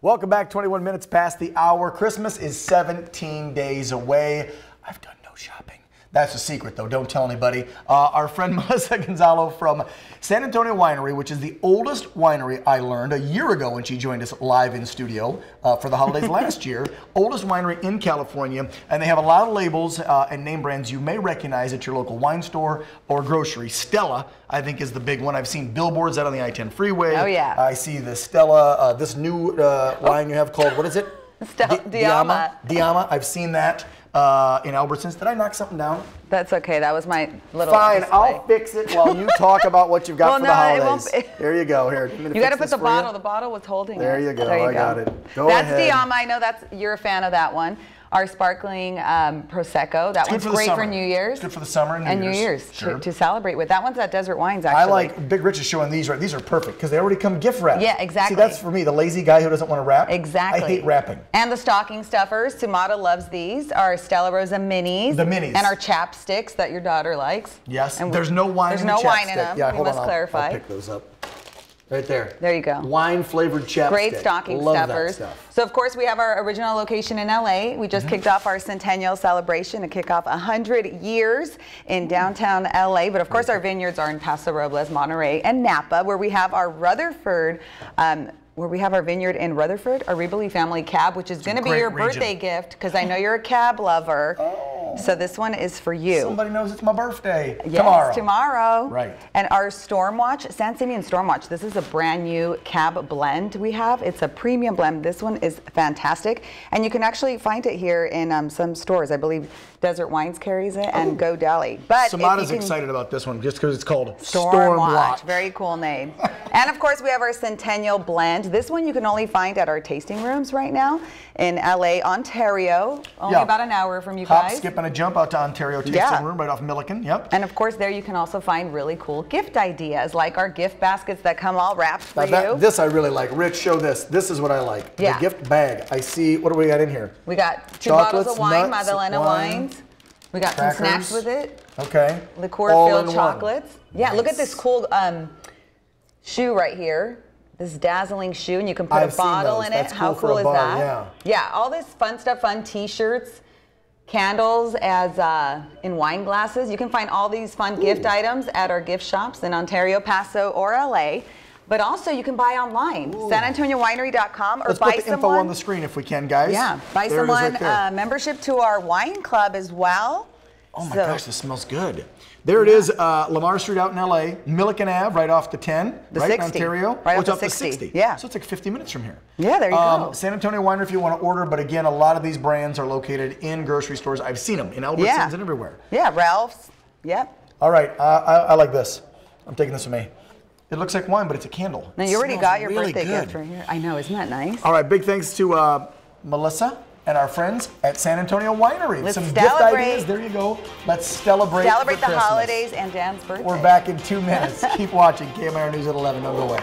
Welcome back. 21 minutes past the hour. Christmas is 17 days away. I've done no shopping. That's a secret, though. Don't tell anybody. Our friend Melissa Gonzalo from San Antonio Winery, which is the oldest winery, I learned a year ago when she joined us live in studio for the holidays last year. Oldest winery in California. And they have a lot of labels and name brands you may recognize at your local wine store or grocery. Stella, I think, is the big one. I've seen billboards out on the I-10 freeway. Oh, yeah. I see the Stella, this new wine you have called, what is it? Diama. Diama. I've seen that in Albertsons. Did I knock something down? That's okay. That was my little Fine, display. I'll fix it while you talk about what you've got for the holidays. It won't be. Here you go. Here, you got to put the bottle. The bottle was holding there it. You go. There you I go. got it. Go that's ahead. Diama. I know you're a fan of that one. Our sparkling Prosecco. That one's great for New Year's. It's good for the summer and New Year's. Sure. To celebrate with. That one's at Desert Wines, actually. I like Big Rich is showing these right. These are perfect because they already come gift wrapped. Yeah, exactly. See, that's for me, the lazy guy who doesn't want to wrap. Exactly. I hate wrapping. And the stocking stuffers. Tamara loves these. Our Stella Rosa minis. The minis. And our chapsticks that your daughter likes. Yes. And there's no wine in the chapstick. There's no wine in them. Yeah, we must clarify. I'll pick those up. Right there. There you go. Wine-flavored chapstick. Great stocking stuffers. That stuff. So, of course, we have our original location in LA. We just kicked off our centennial celebration to kick off 100 years in downtown LA. But, of course, our vineyards are in Paso Robles, Monterey, and Napa, where we have our Rutherford vineyard in Rutherford, our Riboli family cab, which is going to be your birthday gift, because I know you're a cab lover. Oh. So this one is for you. Somebody knows it's my birthday. Yes, tomorrow. Right. And our Stormwatch, San Simeon Stormwatch, this is a brand new cab blend we have. It's a premium blend. This one is fantastic. And you can actually find it here in some stores. I believe Desert Wines carries it and Go Deli. But Samada's excited about this one just because it's called Stormwatch. Very cool name. And of course we have our Centennial Blend. This one you can only find at our tasting rooms right now in LA, Ontario. Only about an hour from you guys. Hop, skip, and a jump out to Ontario tasting room right off Milliken. Yep. And of course there you can also find really cool gift ideas like our gift baskets that come all wrapped for you. This I really like. Rich, show this. This is what I like. Yeah. The gift bag. I see, what do we got in here? We got 2 Chocolates, bottles of wine, nuts, Magdalena wines. We got some snacks with it. Okay. Liqueur-filled chocolates. Yeah, look at this cool shoe right here. This dazzling shoe, and you can put a bottle in it. How cool is that? Yeah, all this fun stuff, fun t-shirts, candles as in wine glasses. You can find all these fun gift items at our gift shops in Ontario, Paso, or LA. But also you can buy online, sanantoniowinery.com, or Let's buy put the info on the screen if we can, guys. Yeah, buy someone membership to our wine club as well. Oh my gosh, this smells good. There it is, Lamar Street out in LA, Milliken Ave, right off the 10, right in Ontario. Right off the 60. Yeah. So it's like 50 minutes from here. Yeah, there you go. San Antonio Winery if you want to order, but again, a lot of these brands are located in grocery stores. I've seen them in Albertsons and everywhere. Yeah, Ralph's. Yep. All right, I like this. I'm taking this with me. It looks like wine, but it's a candle. Now, you already got your birthday gift right here. I know, isn't that nice? All right, big thanks to Melissa and our friends at San Antonio Winery. Let's Some celebrate. gift ideas. There you go. Let's celebrate Celebrate the Christmas. holidays and Dan's birthday. We're back in 2 minutes. Keep watching KMIR News at 11. Don't go away.